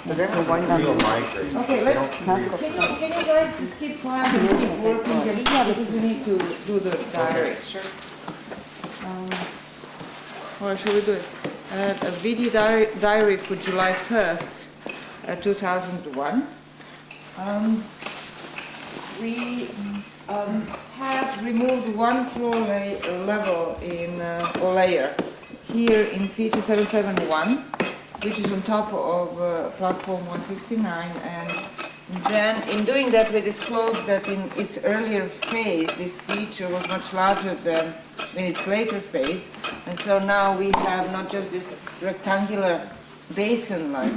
But then we'll migrate. Okay, can you guys just keep quiet and keep working because we need to do the diary. Sure. Or shall we do it? A video diary for July 1st, 2001. We have removed one floor level in or layer here in feature 771, which is on top of platform 169, and then in doing that we disclosed that in its earlier phase this feature was much larger than in its later phase, and so now we have not just this rectangular basin-like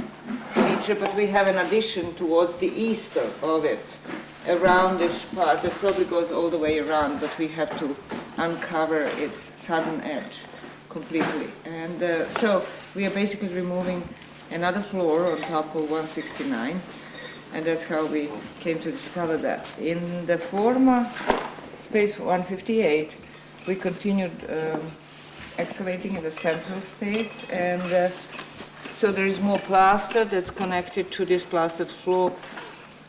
feature, but we have an addition towards the east of it, a roundish part that probably goes all the way around, but we have to uncover its southern edge completely. And so we are basically removing another floor on top of 169, and that's how we came to discover that. In the former space 158, we continued excavating in the central space, and so there is more plaster that's connected to this plastered floor,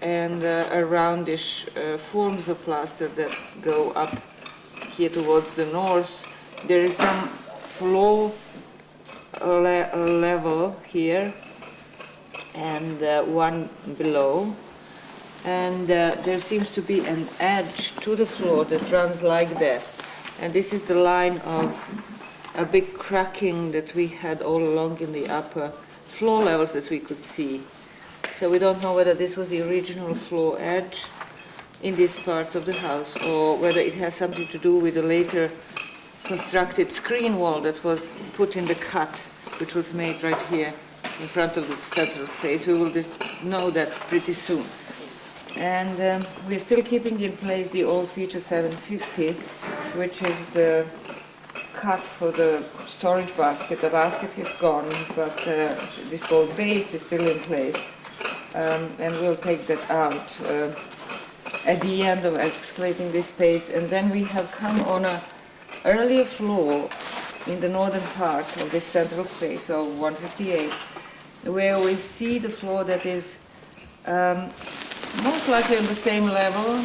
and a roundish forms of plaster that go up here towards the north. There is some floor level here and one below, and there seems to be an edge to the floor that runs like that, and this is the line of a big cracking that we had all along in the upper floor levels that we could see. So we don't know whether this was the original floor edge in this part of the house, or whether it has something to do with the later constructed screen wall that was put in the cut, which was made right here in front of the central space. We will know that pretty soon. And we're still keeping in place the old feature 750, which is the cut for the storage basket. The basket is gone, but this old base is still in place. And we'll take that out at the end of excavating this space. And then we have come on an earlier floor in the northern part of this central space of 158, where we see the floor that is most likely on the same level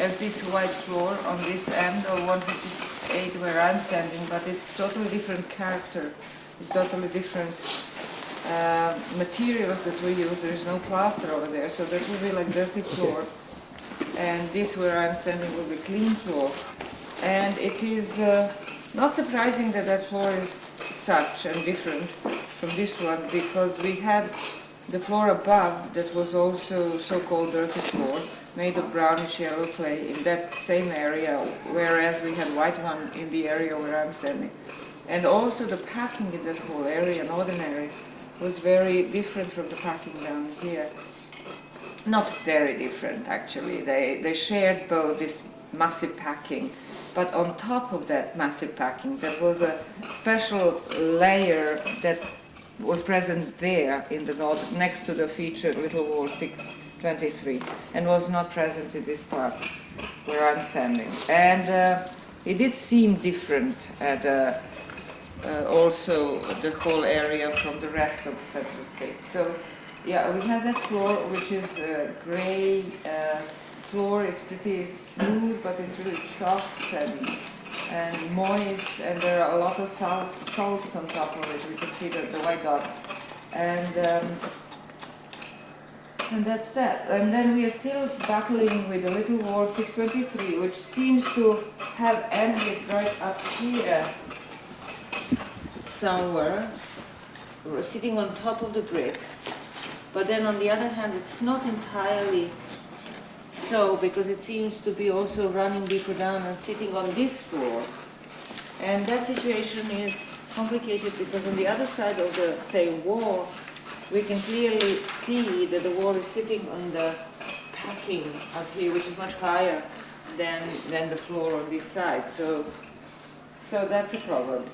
as this white floor on this end of 158 where I'm standing, but it's totally different character. It's totally different materials that we use. There is no plaster over there, so that will be like dirty floor. And this where I'm standing will be clean floor. And it is not surprising that that floor is such and different from this one, because we had the floor above that was also so-called dirty floor, made of brownish yellow clay in that same area, whereas we had white one in the area where I'm standing. And also the packing in that whole area, northern area, was very different from the packing down here. Not very different, actually. They shared both this massive packing, but on top of that massive packing, there was a special layer that was present there in the north, next to the featured little wall 623, and was not present in this part where I'm standing. And it did seem different at also the whole area from the rest of the central space. So yeah, we have that floor, which is a gray floor. It's pretty smooth, but it's really soft and moist, and there are a lot of salts on top of it. We can see the white dots, and that's that. And then we are still battling with the little wall 623, which seems to have ended right up here somewhere, sitting on top of the bricks. But then on the other hand, it's not entirely so, because it seems to be also running deeper down and sitting on this floor. And that situation is complicated because on the other side of the same wall, we can clearly see that the wall is sitting on the packing up here, which is much higher than the floor on this side. So that's a problem,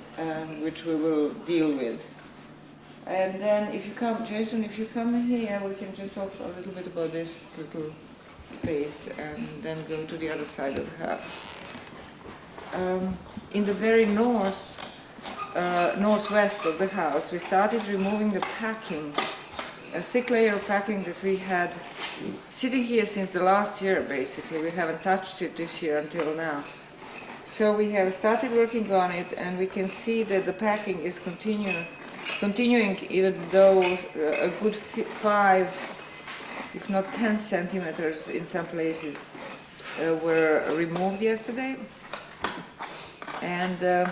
which we will deal with. And then if you come, Jason, if you come here, we can just talk a little bit about this little space and then go to the other side of the house. In the very northwest of the house, we started removing the packing a thick layer of packing that we had sitting here since the last year, basically. We haven't touched it this year until now. So we have started working on it, and we can see that the packing is continuing, even though a good 5, if not 10 centimeters in some places were removed yesterday. And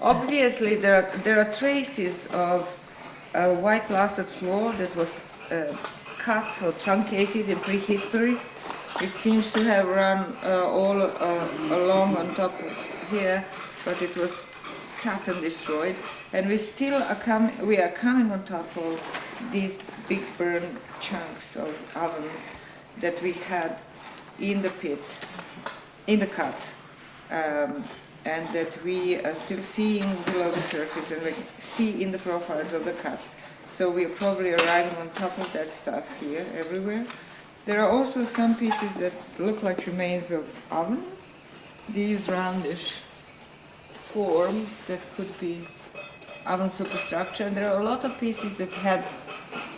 obviously there are traces of a white plastered floor that was cut or truncated in prehistory. It seems to have run all along on top of here, but it was cut and destroyed. And we are coming on top of these big burned chunks of ovens that we had in the pit, in the cut, and that we are still seeing below the surface, and we see in the profiles of the cut. So we are probably arriving on top of that stuff here, everywhere. There are also some pieces that look like remains of oven, these roundish forms that could be oven superstructure. And there are a lot of pieces that had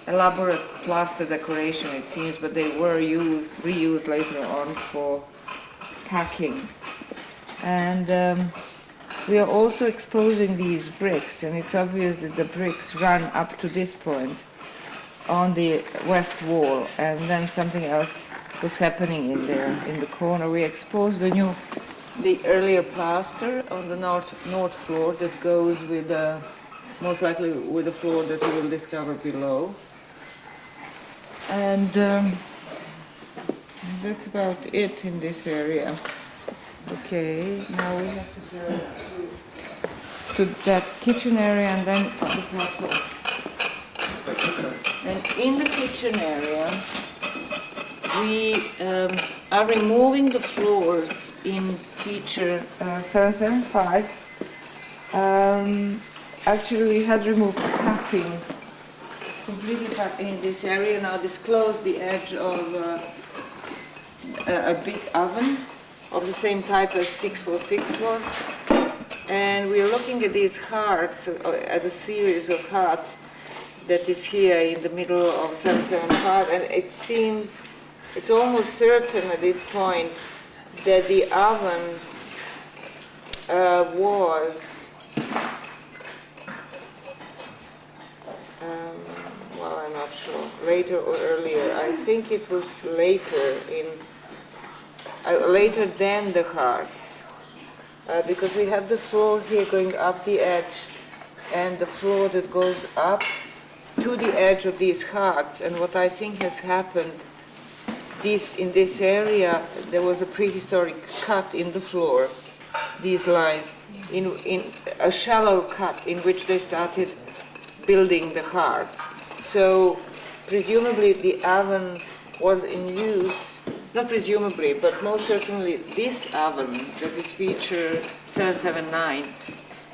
elaborate plaster decoration, it seems, but they were reused later on for packing. And we are also exposing these bricks, and it's obvious that the bricks run up to this point on the west wall, and then something else was happening in there in the corner. We exposed the earlier plaster on the north floor that goes with most likely with the floor that we will discover below. And that's about it in this area. Okay, now we have to go to that kitchen area and then the platform. And in the kitchen area, we are removing the floors in feature 775. Actually, we had removed capping, completely capping in this area. Now disclose the edge of a big oven of the same type as 646 was. And we are looking at these hearts, at a series of hearts that is here in the middle of 775, and it seems, it's almost certain at this point that the oven was, well, I'm not sure, later or earlier. I think it was later later than the hearts, because we have the floor here going up the edge, and the floor that goes up to the edge of these hearts. And what I think has happened, in this area, there was a prehistoric cut in the floor, these lines, in a shallow cut in which they started building the hearts. So presumably the oven was in use, not presumably, but most certainly this oven that is feature 779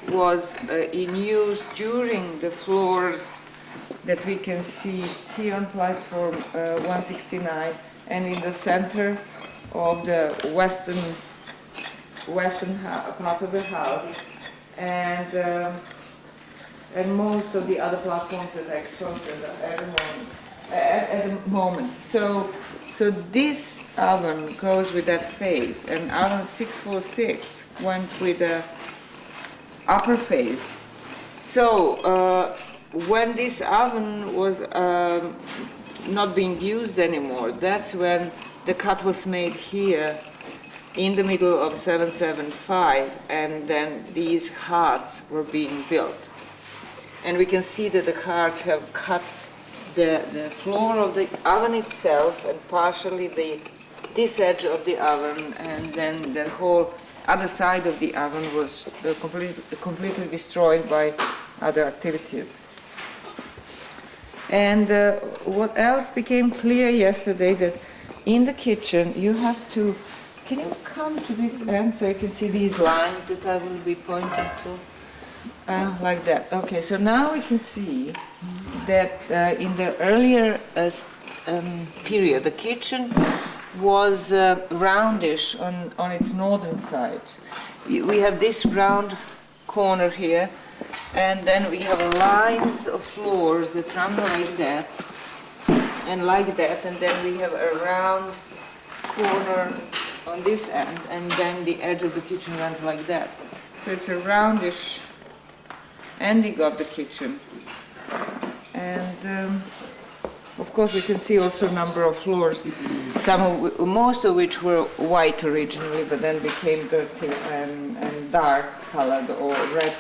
was in use during the floors that we can see here on platform 169 and in the center of the western part of the house, and most of the other platforms that are exposed at the moment. So this oven goes with that phase, and oven 646 went with the upper phase. So when this oven was not being used anymore, that's when the cut was made here in the middle of 775, and then these hearts were being built. And we can see that the hearts have cut the floor of the oven itself, and partially this edge of the oven, and then the whole other side of the oven was completely destroyed by other activities. And what else became clear yesterday, that in the kitchen you have to, can you come to this end so you can see these lines that I will be pointing to? Like that. Okay, so now we can see that in the earlier period, the kitchen was roundish on its northern side. We have this round corner here, and then we have lines of floors that run like that, and like that, and then we have a round corner on this end, and then the edge of the kitchen went like that. So it's a roundish ending of the kitchen. And of course we can see also a number of floors, most of which were white originally, but then became dirty and dark colored or red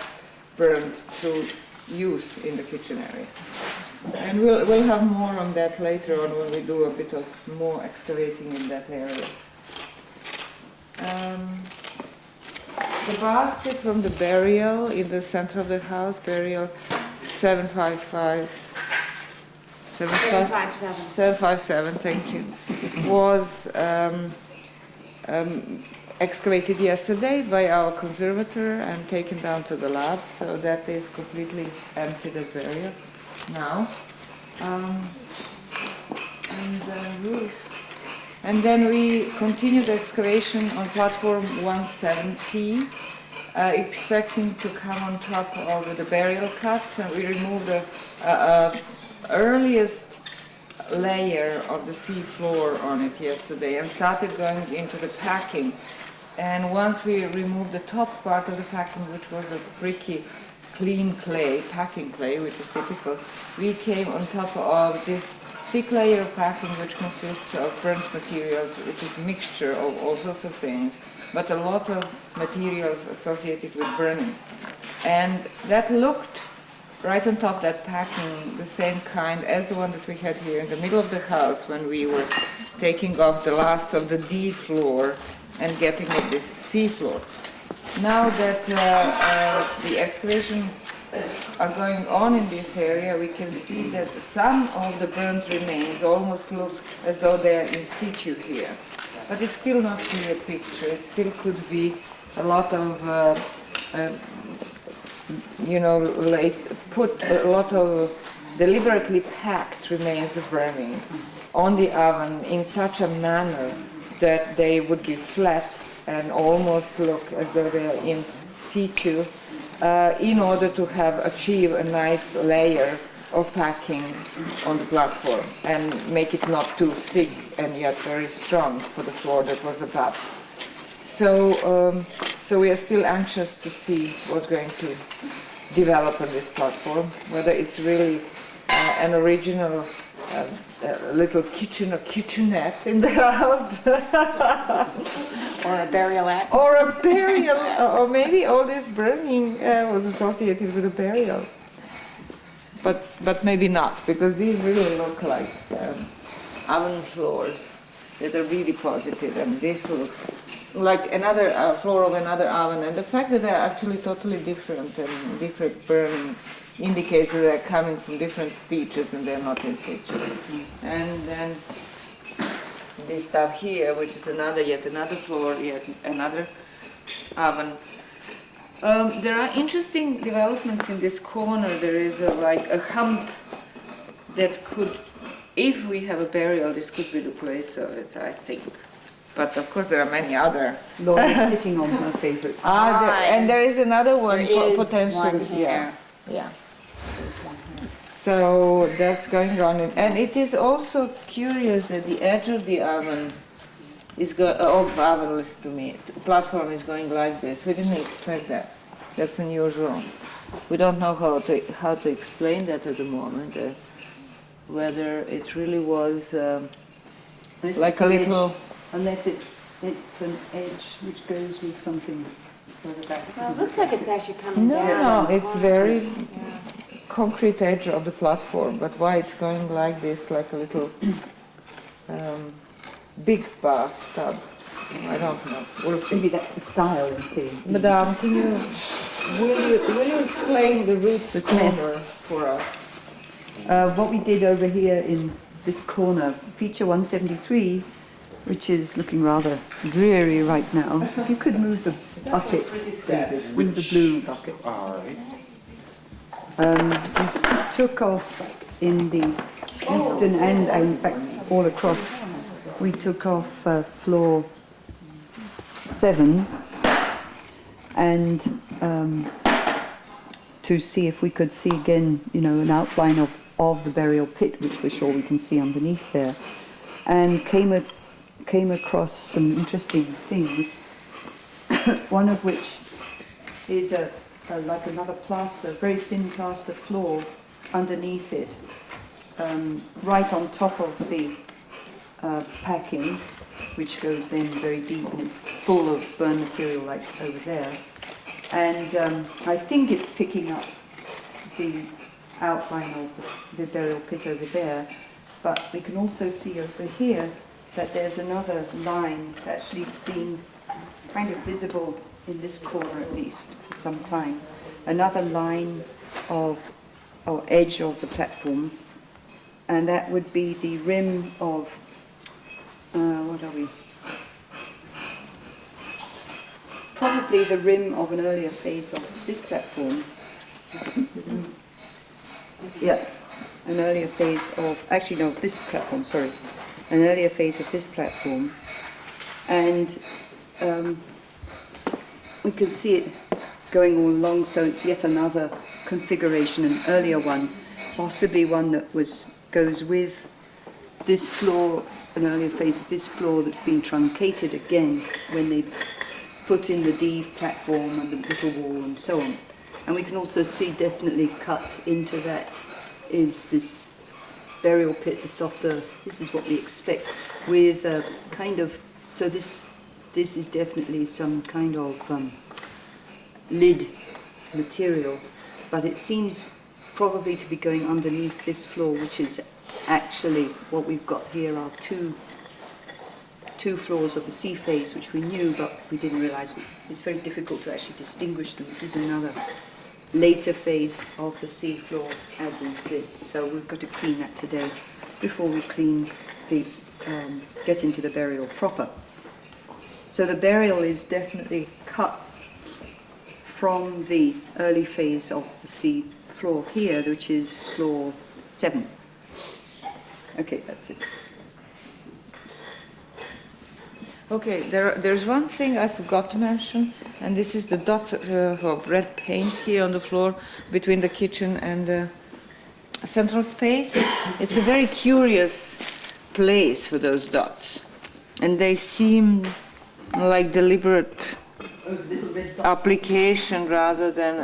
burned through use in the kitchen area. And we'll have more on that later on when we do a bit of more excavating in that area. The basket from the burial in the center of the house, burial 757, thank you, was excavated yesterday by our conservator and taken down to the lab, so that is completely empty, that burial now. And then we continued the excavation on platform 170, expecting to come on top of the burial cuts, and we removed the earliest layer of the sea floor on it yesterday and started going into the packing. And once we removed the top part of the packing, which was the bricky clean clay, packing clay, which is typical, we came on top of this thick layer of packing, which consists of burnt materials, which is a mixture of all sorts of things, but a lot of materials associated with burning. And that looked right on top of that packing the same kind as the one that we had here in the middle of the house when we were taking off the last of the D floor and getting at this C floor. Now that the excavation are going on in this area, we can see that some of the burnt remains almost look as though they're in situ here. But it's still not a clear picture. It still could be a lot of, put a lot of deliberately packed remains of burning on the oven in such a manner that they would be flat and almost look as though they are in situ, in order to achieve a nice layer of packing on the platform and make it not too thick and yet very strong for the floor that was above. So we are still anxious to see what's going to develop on this platform, whether it's really an original little kitchen or kitchenette in the house. Or a burialette. Or a burial, or maybe all this burning was associated with a burial. But maybe not, because these really look like oven floors that are really positive, and this looks like another floor of another oven. And the fact that they're actually totally different and different burning indicates that they're coming from different features and they're not in situ. And then this stuff here, which is yet another floor, yet another oven. There are interesting developments in this corner. There is like a hump that could, if we have a burial, this could be the place of it, I think. But of course there are many other. Laura's sitting on her favorite. And there is another one There is potentially. one here. Yeah. So that's going on, and it is also curious that the edge of the oven is platform is going like this. We didn't expect that. That's unusual. We don't know how to explain that at the moment. Whether it really was like a little. Unless it's an edge which goes with something further back. Well, it looks like it's actually coming No, down. it's very concrete edge of the platform, but why it's going like this, like a little big bathtub, I don't know. We'll see. Maybe that's the style of thing. Madame, will you explain the roots This corner mess. for us? What we did over here in this corner, feature 173, which is looking rather dreary right now. If you could move the bucket, David, move the blue bucket. We took off in the eastern end, and in fact all across, we took off floor 7 and to see if we could see again, an outline of of the burial pit, which we're sure we can see underneath there, and came across some interesting things. One of which is like another plaster, very thin plaster floor underneath it, right on top of the packing, which goes then very deep and it's full of burn material like over there. And I think it's picking up the outline of the burial pit over there, but we can also see over here that there's another line. It's actually been kind of visible in this corner at least for some time. Another line of, or edge of the platform, and that would be the rim of, what are we? Probably the rim of an earlier phase of this platform. Yeah, an earlier phase of, actually no, this platform, sorry. An earlier phase of this platform. And we can see it going all along, so it's yet another configuration, an earlier one, possibly one that goes with this floor, an earlier phase of this floor that's been truncated again when they put in the D platform and the little wall and so on. And we can also see definitely cut into that is this burial pit, the soft earth. This is what we expect with a kind of, so this is definitely some kind of lid material, but it seems probably to be going underneath this floor, which is actually what we've got here are two floors of the C phase, which we knew, but we didn't realize. It's very difficult to actually distinguish them. This is another later phase of the C floor, as is this. So we've got to clean that today before we get into the burial proper. So the burial is definitely cut from the early phase of the C floor here, which is floor 7. Okay, that's it. Okay, there's one thing I forgot to mention, and this is the dots of red paint here on the floor between the kitchen and the central space. It's a very curious place for those dots, and they seem like deliberate application rather than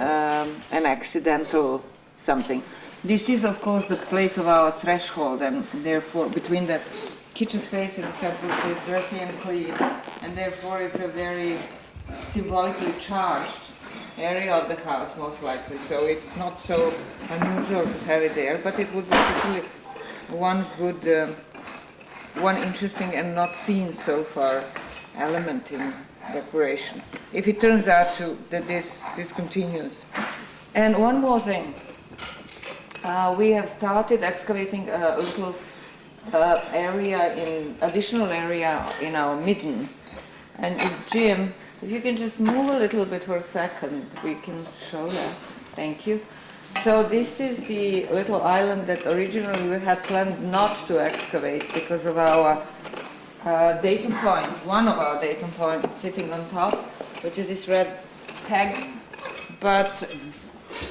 an accidental something. This is, of course, the place of our threshold, and therefore between the kitchen space and the central space, dirty and clean, and therefore it's a very symbolically charged area of the house, most likely. So it's not so unusual to have it there, but it would be certainly one good, one interesting and not seen so far element in decoration, if it turns out that this continues. And one more thing, we have started excavating a little additional area in our midden. And if Jim, if you can just move a little bit for a second, we can show that. Thank you. So this is the little island that originally we had planned not to excavate because of our datum point, one of our datum points sitting on top, which is this red tag. But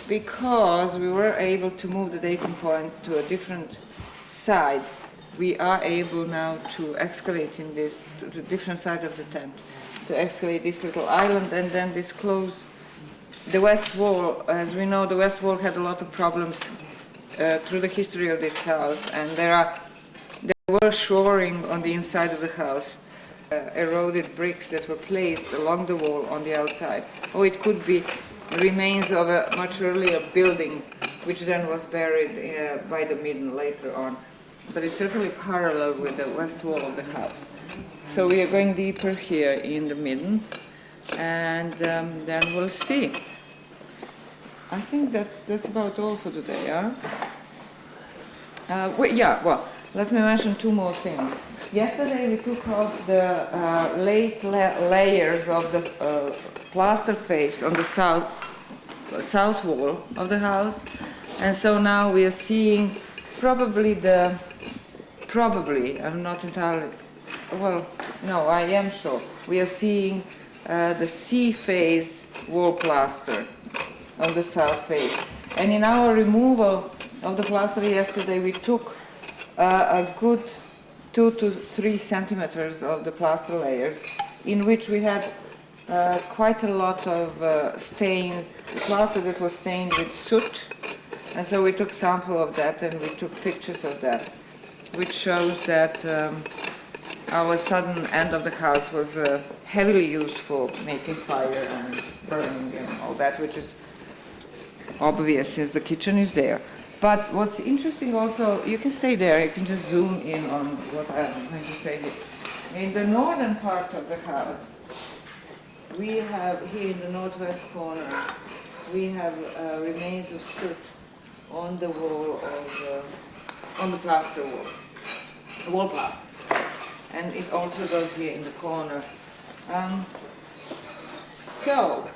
because we were able to move the datum point to a different side, we are able now to excavate in this, to the different side of the tent, to excavate this little island and then disclose the west wall. As we know, the west wall had a lot of problems through the history of this house, and there were shoring on the inside of the house, eroded bricks that were placed along the wall on the outside. Or it could be remains of a much earlier building, which then was buried by the midden later on. But it's certainly parallel with the west wall of the house. So we are going deeper here in the midden, and then we'll see. I think that's about all for today, huh? Well, let me mention two more things. Yesterday we took off the late layers of the plaster face on the south wall of the house, and so now we are seeing probably, I'm not entirely, well, no, I am sure, we are seeing the C phase wall plaster on the south face. And in our removal of the plaster yesterday, we took a good 2 to 3 centimeters of the plaster layers, in which we had quite a lot of stains, plaster that was stained with soot, and so we took sample of that and we took pictures of that, which shows that our southern end of the house was heavily used for making fire and burning and all that, which is obvious since the kitchen is there. But what's interesting also, you can stay there, you can just zoom in on what I'm going to say here. In the northern part of the house, we have here in the northwest corner, we have remains of soot on the wall of on the plaster wall plaster. And it also goes here in the corner. So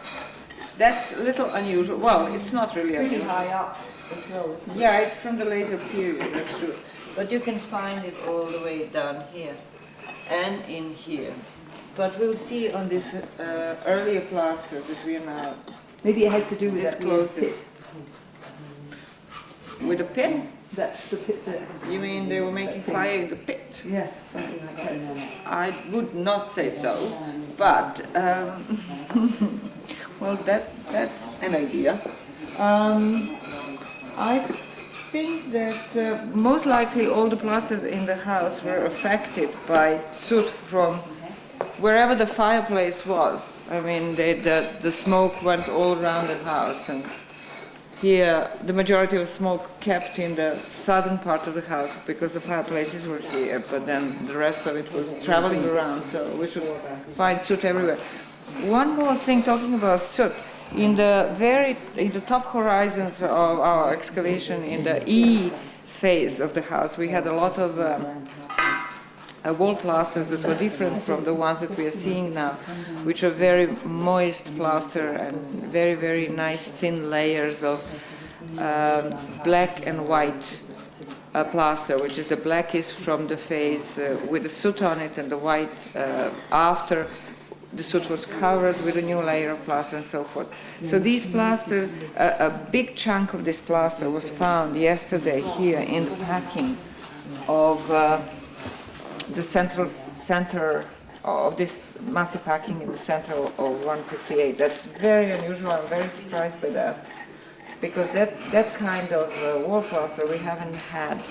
that's a little unusual. Well, it's not really unusual. Pretty high up as well, isn't it? Yeah, it's from the later period, that's true. But you can find it all the way down here and in here. But we'll see on this earlier plaster that we are now Maybe it has to do with that weird disclosing. pit. With a pit? The pit that... You mean they were making fire in the pit? Yeah, something like that. I would not say so, but well, that's an idea. I think that most likely all the plasters in the house were affected by soot from wherever the fireplace was. I mean, the smoke went all around the house, and here the majority of smoke kept in the southern part of the house because the fireplaces were here, but then the rest of it was traveling around, so we should find soot everywhere. One more thing, talking about soot, in the top horizons of our excavation in the E phase of the house, we had a lot of wall plasters that were different from the ones that we are seeing now, which are very moist plaster and very, very nice thin layers of black and white plaster, which is the black is from the phase with the soot on it, and the white after the soot was covered with a new layer of plaster and so forth. So these plaster, a big chunk of this plaster was found yesterday here in the packing of the center of this massive packing in the center of 158. That's very unusual. I'm very surprised by that, because that kind of wall plaster we haven't had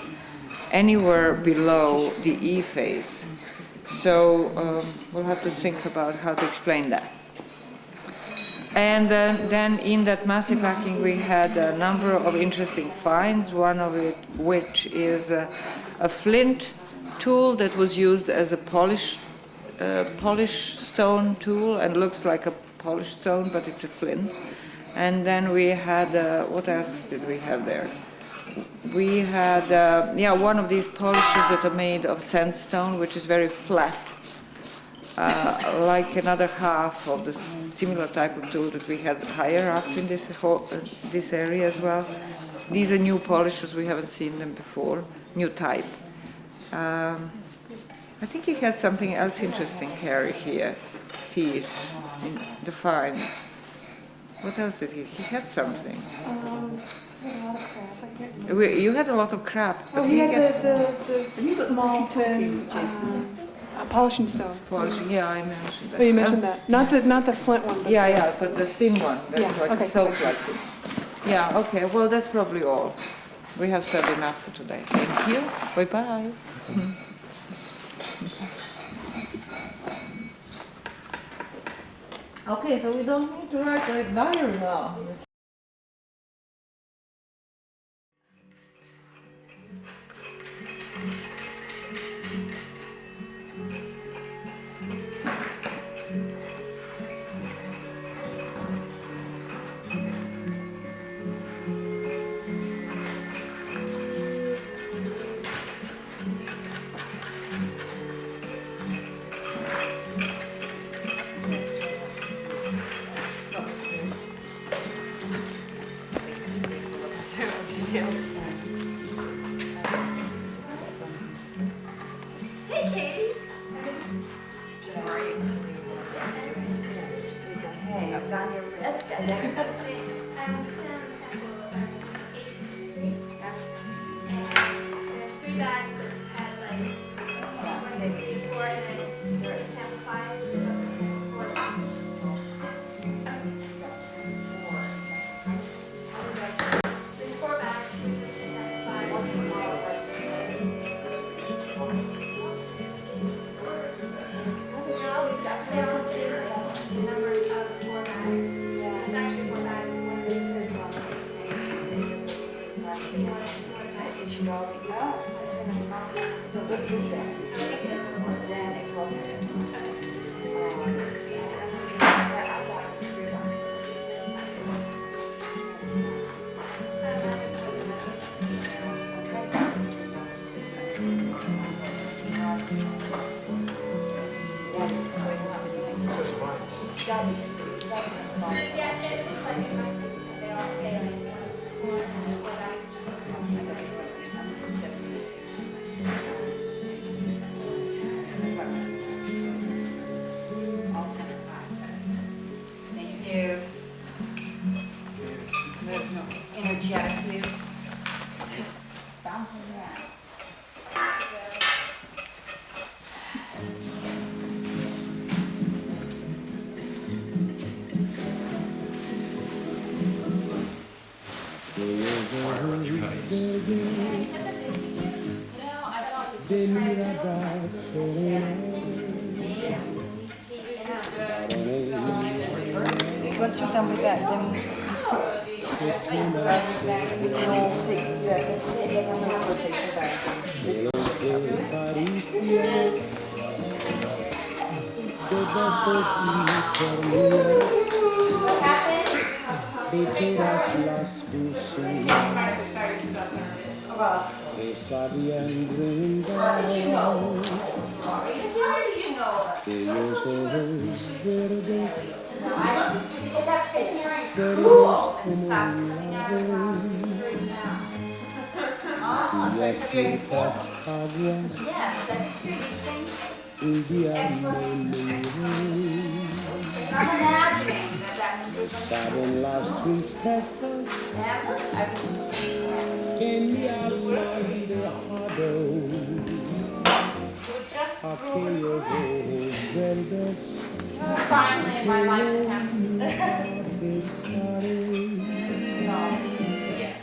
anywhere below the E phase. So we'll have to think about how to explain that. And then in that massive packing we had a number of interesting finds, one of it which is a flint tool that was used as a polish stone tool and looks like a polished stone, but it's a flint. And then we had, what else did we have there? We had, one of these polishes that are made of sandstone, which is very flat, like another half of the similar type of tool that we had higher up in this area as well. These are new polishes, we haven't seen them before, new type. I think he had something else interesting, Harry, here. Fish, in the finds. What else did he? He had something. You had a lot of crap. Oh, he had the molten polishing stone. Polishing, yeah, I mentioned that. Oh, you mentioned that. Not the flint one. But Yeah, but the thin one. That's Yeah, like okay. a soap like it. Yeah, okay, well, that's probably all. We have said enough for today. Thank you. Bye-bye. Okay, so we don't need to write a diary now. Hey, Katie. How are you? Hey, I've got your That's good. I'm Quinlan. say clean floor and then you're sample 5, there's also sample 4. There's 4 bags, there's sample 5. No, it's got downstairs the number of 4 bags. There's actually 4 bags in one of these. This one. It should all be, oh, it's in a small, it's a big group then. Then it's supposed to be. Yeah, it looks like it must be because they all say like 4 bags just like Thank you. Energetically. Bouncing around. Once you're done with that, then we can all take the bag. Finally, in my life, it happened. Yes.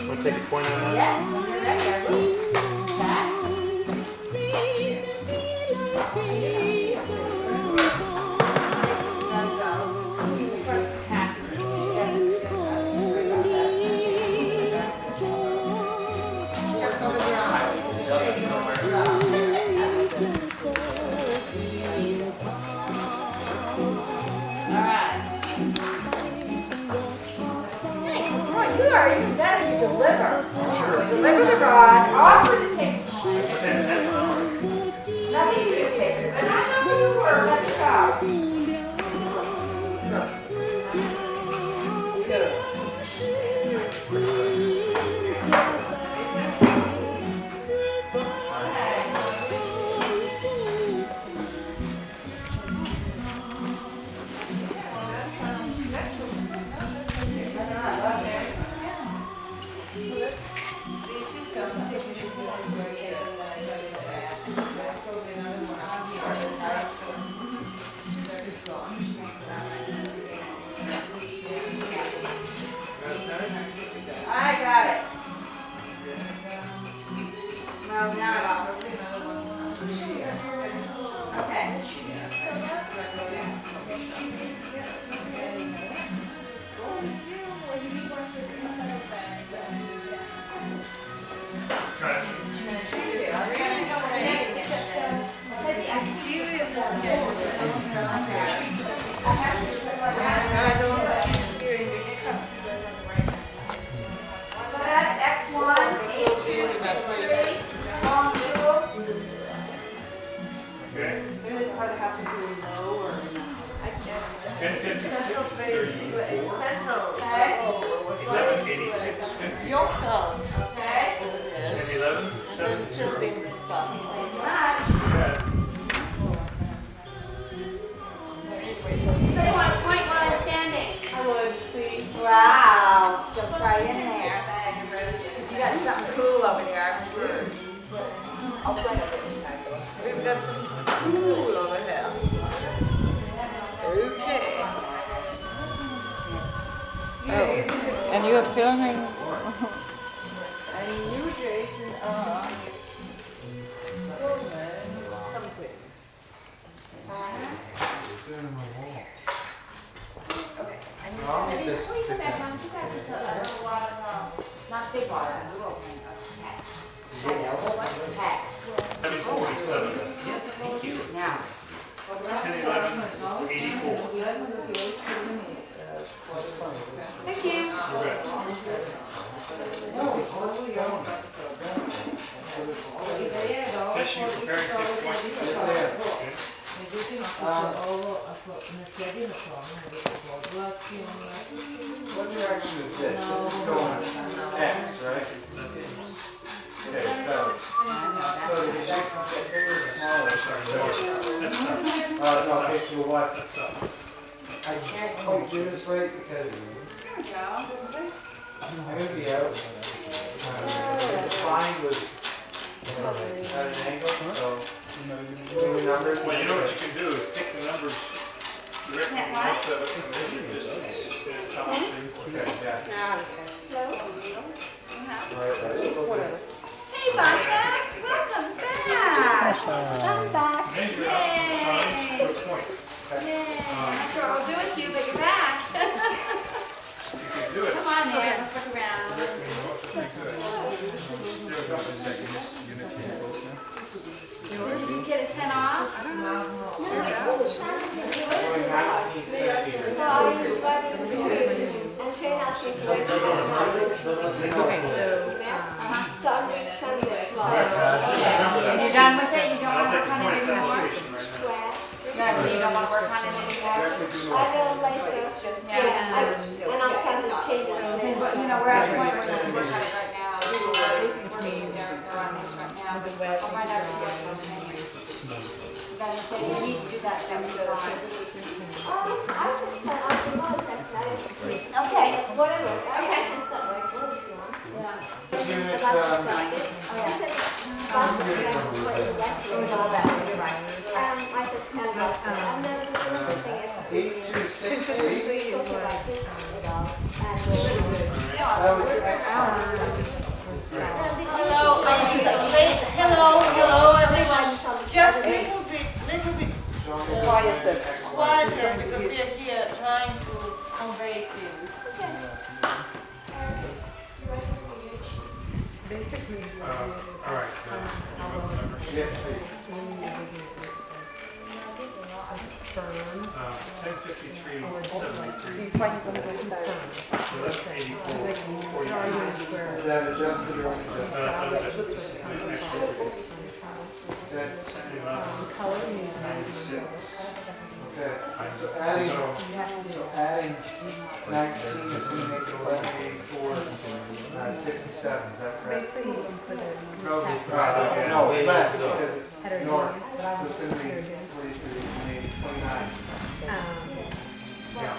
Want to take a point on that? Yes, when you're ready, I will. That. The first half. Just over your All right. You are even better to deliver. Sure. Deliver the rod, offer to take the coin. Nothing to take it, but I know you were. Let's go. Good. No, not at all. Okay. So that's X1, A2, X3, long two. Okay. There's part of the house is low or 1056, 34. Okay. 1186, 50. Okay. 1011, 70. Much. Okay. Anybody want to point while I'm standing? I would, please. Wow. Jump right in there. You got something cool over there. we've got some cool over here. Okay. Oh, and you're filming. And you, Jason, are. I'll get this. Please come back down. You got just a lot of, not big water, a little pack. I know, but what's pack? 747. Yes, thank you. Now. 1011, 84. Thank you. Tess, you preparing 6 points? Yes, okay. What direction is this? This is going X, right? Okay, so the Jackson's get bigger or smaller? That's up. No, okay, so what? That's up. I can't do this right because I'm gonna be out. The fine was at an angle, so doing the numbers. Well, you know what you can do is take the numbers directly That off what? of it and measure distance. Okay, yeah. Right, that's it. Hey, Basha. Welcome back. Welcome back. Measure it up, time to a point. Yay. I'm not sure what we'll do with you, but you're back. You can do it. Come on there. Let's look around. Directly north is pretty good. There we go. Did you get it sent off? Going 19 centimeters. And Shane asked me to wait for the comments. So I'm going to send it to And you're done with it? You don't I'll want to take work the on it point anymore? application right now. where No, you don't want to work on it anymore? Directly do I north. will later. Yeah. And I'll try to change it. Because, you know, we're at a point where we can work on it right now. We're working with Jennifer on this right now. I'll find out if she gets one thing. You guys say you need to do that, that would be fine. I just sent out the project. Okay. Whatever. Okay. I just sent like one if you want. Yeah. Unit, About the project. Oh, yeah. It was all that, you're right. I just sent out. And then another thing is. 8268. Talking about this at all. That was excellent. Hello, ladies. Hello, everyone. Just little bit quieter because we are here trying to convey things. All right. Yeah, please. 1053, 73. 1184, 43. Is that adjusted or unadjusted? Okay. 96. Okay, so adding 19 is going to make it 1184, 67, is that correct? No, less because it's north, so it's going to be 43, maybe 29. Yeah.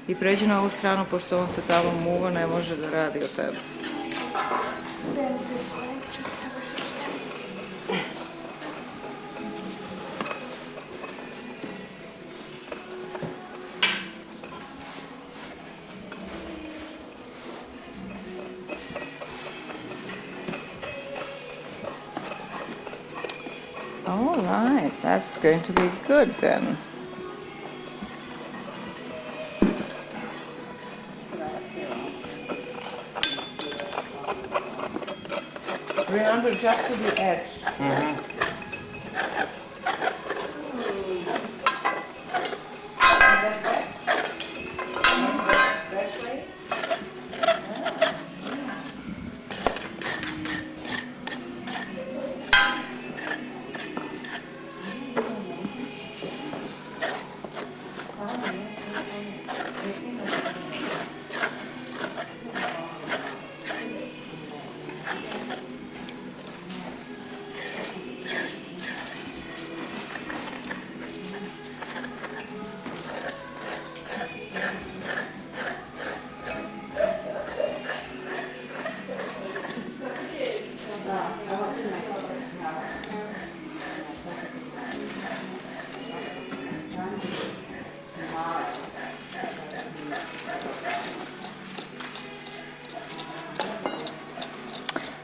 I pređi na ovu stranu, pošto on se tamo muva, ne može da radi o tebi. All right, that's going to be good then. Remember, just to the edge.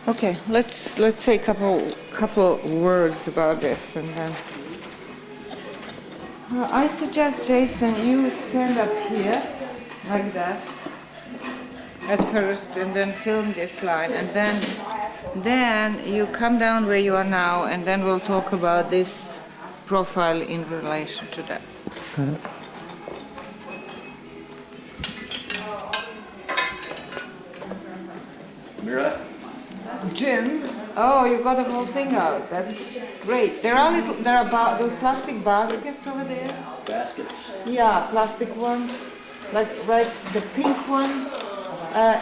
Okay, let's say a couple words about this, and then I suggest, Jason, you stand up here like that at first, and then film this line, and then you come down where you are now, and then we'll talk about this profile in relation to that. Mira? Jim, oh, you got the whole thing out. That's great. There are those plastic baskets over there. Baskets. Yeah, plastic ones, like right, the pink one.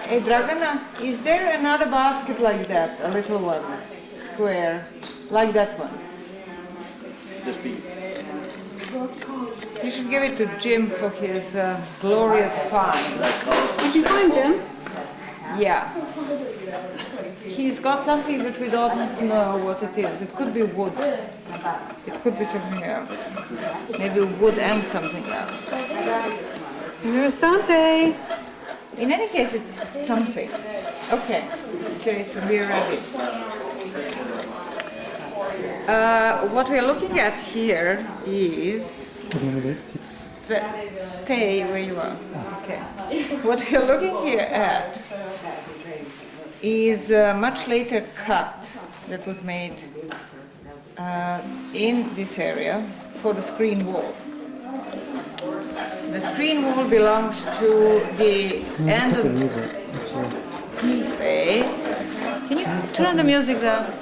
Hey, Dragana, is there another basket like that, a little one, square, like that one? This be. You should give it to Jim for his glorious find. Did you find Jim? Yeah. He's got something that we don't know what it is. It could be wood. It could be something else. Maybe wood and something else. Asante. In any case, it's something. Okay, Jason, we're ready. What we're looking at here is... Stay where you are. Okay. What we're looking here at is a much later cut that was made in this area for the screen wall. The screen wall belongs to the end of the phase. Can you turn the music down?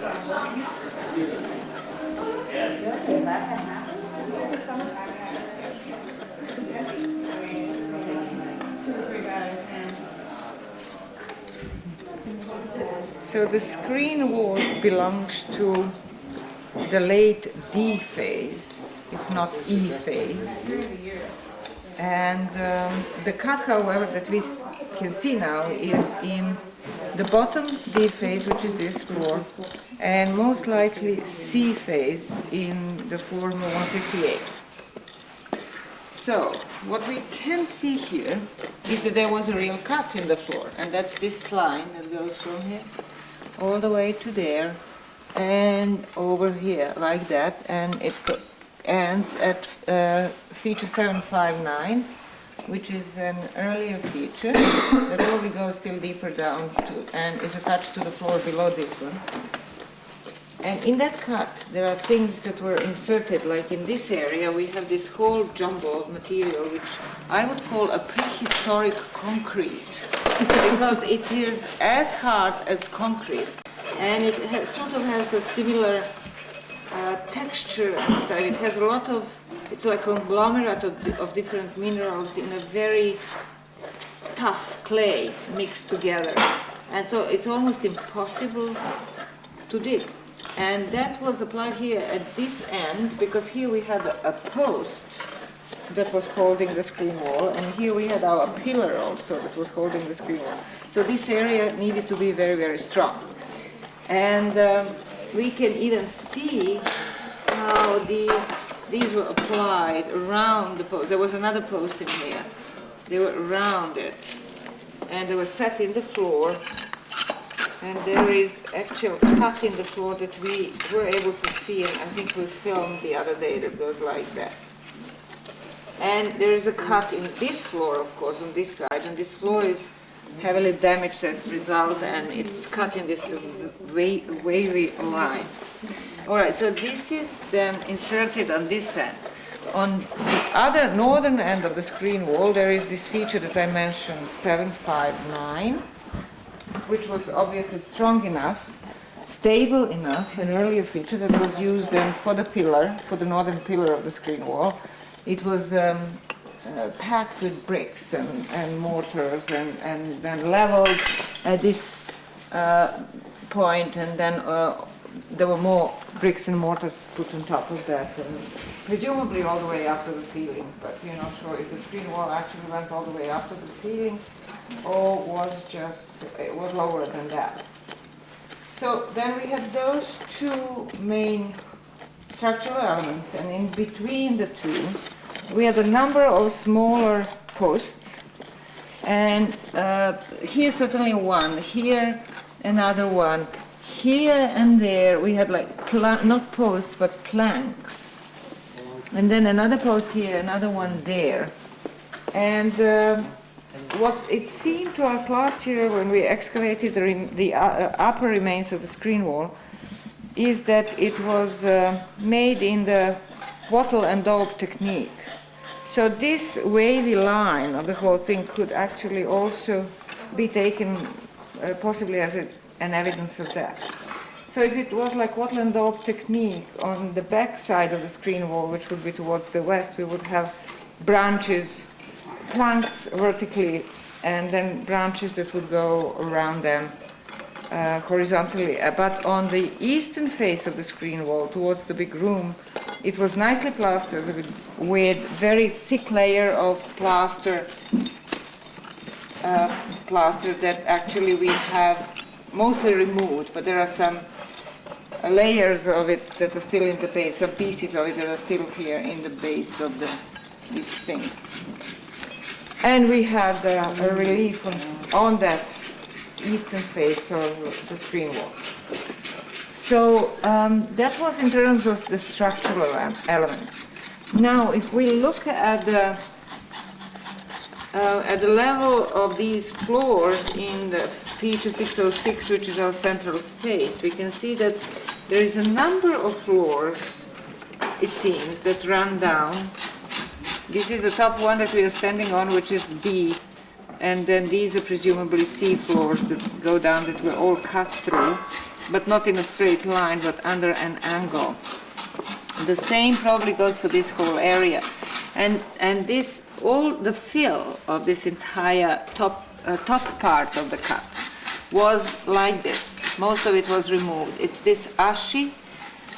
So the screen wall belongs to the late D phase, if not E phase. And the cut, however, that we can see now is in the bottom D phase, which is this floor, and most likely C phase in the floor 158. So what we can see here is that there was a real cut in the floor, and that's this line that goes from here all the way to there and over here like that, and it ends at feature 759, which is an earlier feature that probably goes still deeper down to and is attached to the floor below this one. And in that cut, there are things that were inserted, like in this area, we have this whole jumble of material, which I would call a prehistoric concrete, because it is as hard as concrete, and it sort of has a similar texture and style. It has a lot of, it's like a conglomerate of different minerals in a very tough clay mixed together, and so it's almost impossible to dig. And that was applied here at this end, because here we had a post that was holding the screen wall, and here we had our pillar also that was holding the screen wall. So this area needed to be very, very strong. And we can even see how these were applied around the post. There was another post in here. They were around it, and they were set in the floor. And there is actual cut in the floor that we were able to see, and I think we filmed the other day that goes like that. And there is a cut in this floor, of course, on this side, and this floor is heavily damaged as a result, and it's cut in this wavy line. All right, so this is then inserted on this end. On the other northern end of the screen wall, there is this feature that I mentioned, 759, which was obviously strong enough, stable enough, an earlier feature that was used then for the pillar, for the northern pillar of the screen wall. It was packed with bricks and mortars and then leveled at this point, and then there were more bricks and mortars put on top of that, and presumably all the way up to the ceiling, but you're not sure if the screen wall actually went all the way up to the ceiling or it was lower than that. So then we had those two main structural elements, and in between the two we had a number of smaller posts, and here certainly one, here another one, here and there we had like not posts but planks, and then another post here, another one there. And what it seemed to us last year when we excavated the upper remains of the screen wall is that it was made in the wattle and daub technique. So this wavy line of the whole thing could actually also be taken possibly as an evidence of that. So if it was like wattle and daub technique on the back side of the screen wall, which would be towards the west, we would have branches, planks vertically, and then branches that would go around them horizontally. But on the eastern face of the screen wall, towards the big room, it was nicely plastered with very thick layer of plaster that actually we have mostly removed, but there are some layers of it that are still in the base, some pieces of it that are still here in the base of this thing. And we had a relief on that eastern face of the screen wall. So that was in terms of the structural elements. Now, if we look at the level of these floors in the feature 606, which is our central space, we can see that there is a number of floors, it seems, that run down. This is the top one that we are standing on, which is B, and then these are presumably C floors that go down, that were all cut through, but not in a straight line, but under an angle. The same probably goes for this whole area. And this, all the fill of this entire top part of the cut was like this. Most of it was removed. It's this ashy,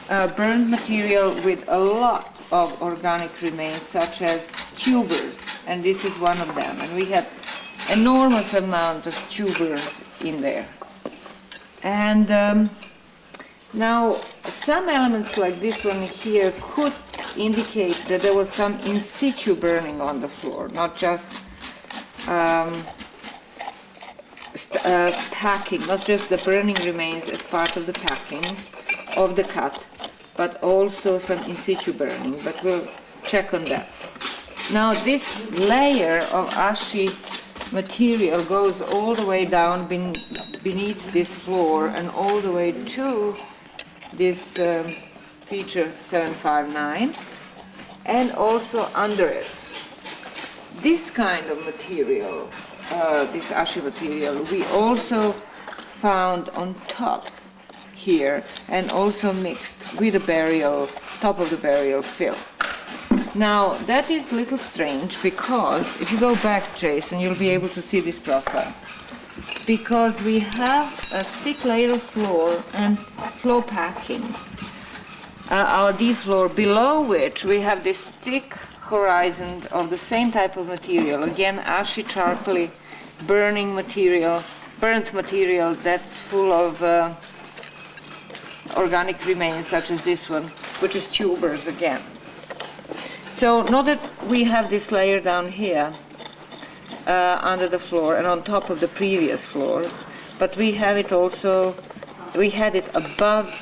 burned material with a lot of organic remains, such as tubers, and this is one of them. And we had enormous amount of tubers in there. And now some elements like this one here could indicate that there was some in situ burning on the floor, not just packing, not just the burning remains as part of the packing of the cut, but also some in situ burning, but we'll check on that. Now this layer of ashy material goes all the way down beneath this floor and all the way to this feature 759 and also under it. This kind of material, this ashy material, we also found on top here and also mixed with the burial, top of the burial fill. Now that is a little strange because if you go back, Jason, you'll be able to see this profile. Because we have a thick layer of floor and floor packing, our D floor, below which we have this thick horizon of the same type of material, again ashy, sharply burning material, burnt material that's full of organic remains such as this one, which is tubers again. So now that we have this layer down here under the floor and on top of the previous floors, but we had it above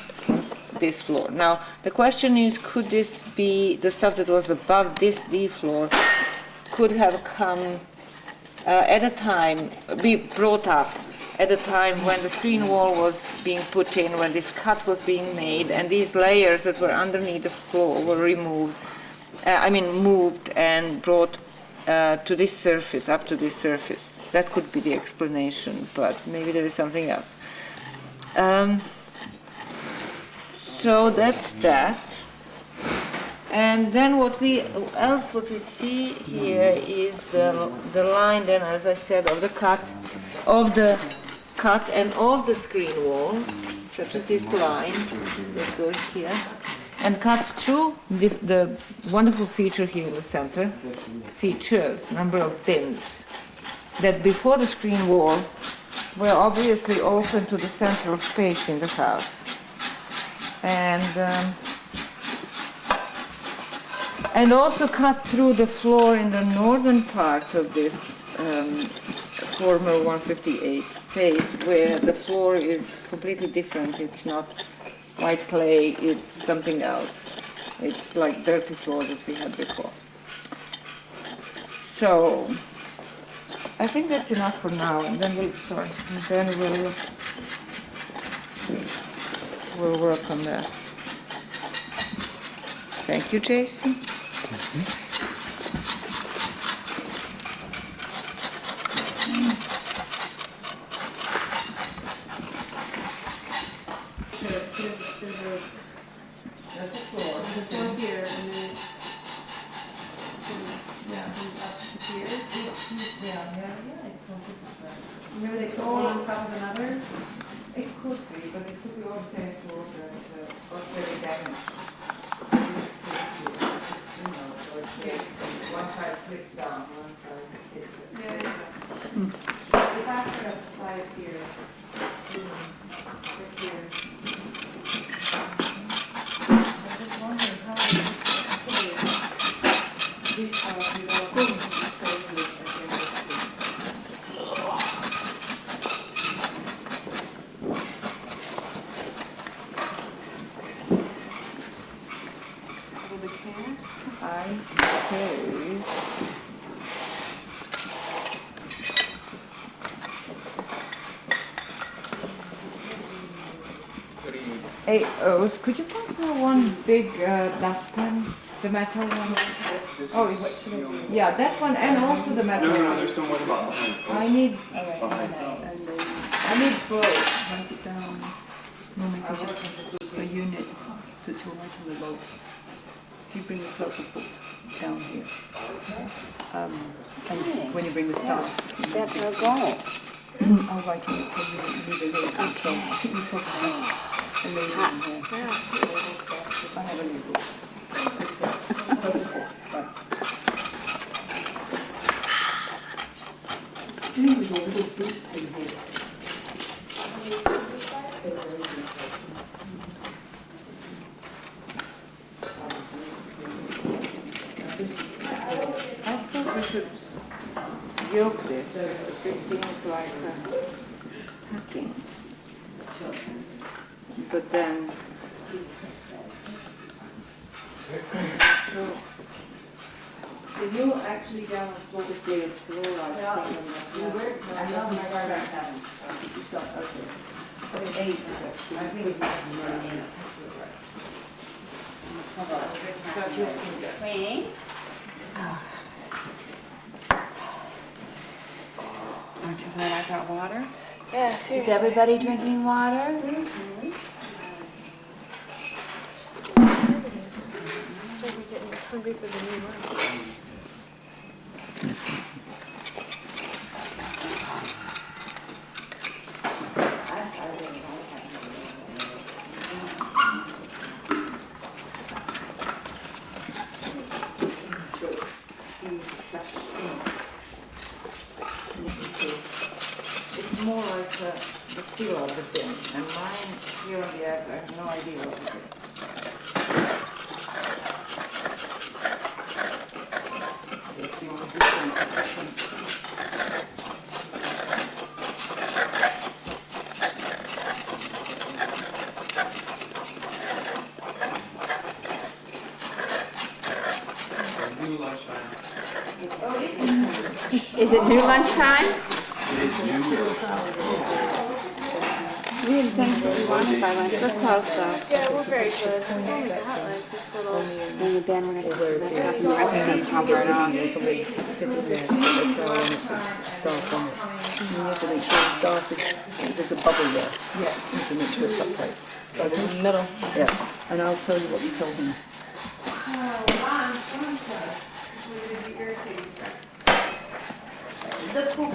this floor. Now, the question is, could this be the stuff that was above this D floor could have come at a time, be brought up at a time when the screen wall was being put in, when this cut was being made, and these layers that were underneath the floor were removed, moved and brought to this surface, up to this surface. That could be the explanation, but maybe there is something else. So that's that. And then what we see here is the line then, as I said, of the cut and of the screen wall, such as this line that goes here, and cuts through the wonderful feature here in the center, features, number of bins, that before the screen wall were obviously open to the central space in the house. And also cut through the floor in the northern part of this former 158 space, where the floor is completely different. It's not white clay, it's something else. It's like dirty floor that we had before. So I think that's enough for now, and then we'll work on that. Thank you, Jason. That's the floor. The floor here, and then comes up to here. Remember they put one on top of another? It could be, but it could be all the same floor that was very damaged. One side slips down, one side sticks. Yeah. The back of the side here. Right here. I'm just wondering how this house without being totally I suppose. Hey, could you pass me one big dustpan, the metal one? Oh, yeah, that one, and also the metal one. No, there's someone about behind. I need both. Write it down. No, maybe just a unit that you'll write on the log. If you bring the purple book down here, and when you bring the staff, That's our goal. I'll write on it for you. You need a little bit, so I think we probably have a label in here. I have a label. Doing with your little boots in here. I suppose we should yoke this, because this seems like hacking. But then, so you actually down the floor like that. I love my start. You start, okay. So 8 is actually. I think it's running. Waiting. Aren't you glad I got water? Yeah, Is seriously. everybody drinking water? It's like we're getting hungry for the new one. It's more like the feel of the bin, and mine here on the edge, I have no idea what it is. It seems different. Is it new lunchtime? Really, thanks for lunch by lunch. We're close though. Yeah, we're very close. We've only got like this little. And then we're gonna take some stuff and the rest is gonna cover it up. There's only put in there, put the towel on it, staff on it. You have to make sure the staff is, there's a bubble there. Yeah. You have to make sure it's upright. Right in the middle. Yeah, and I'll tell you what you told me. The cook.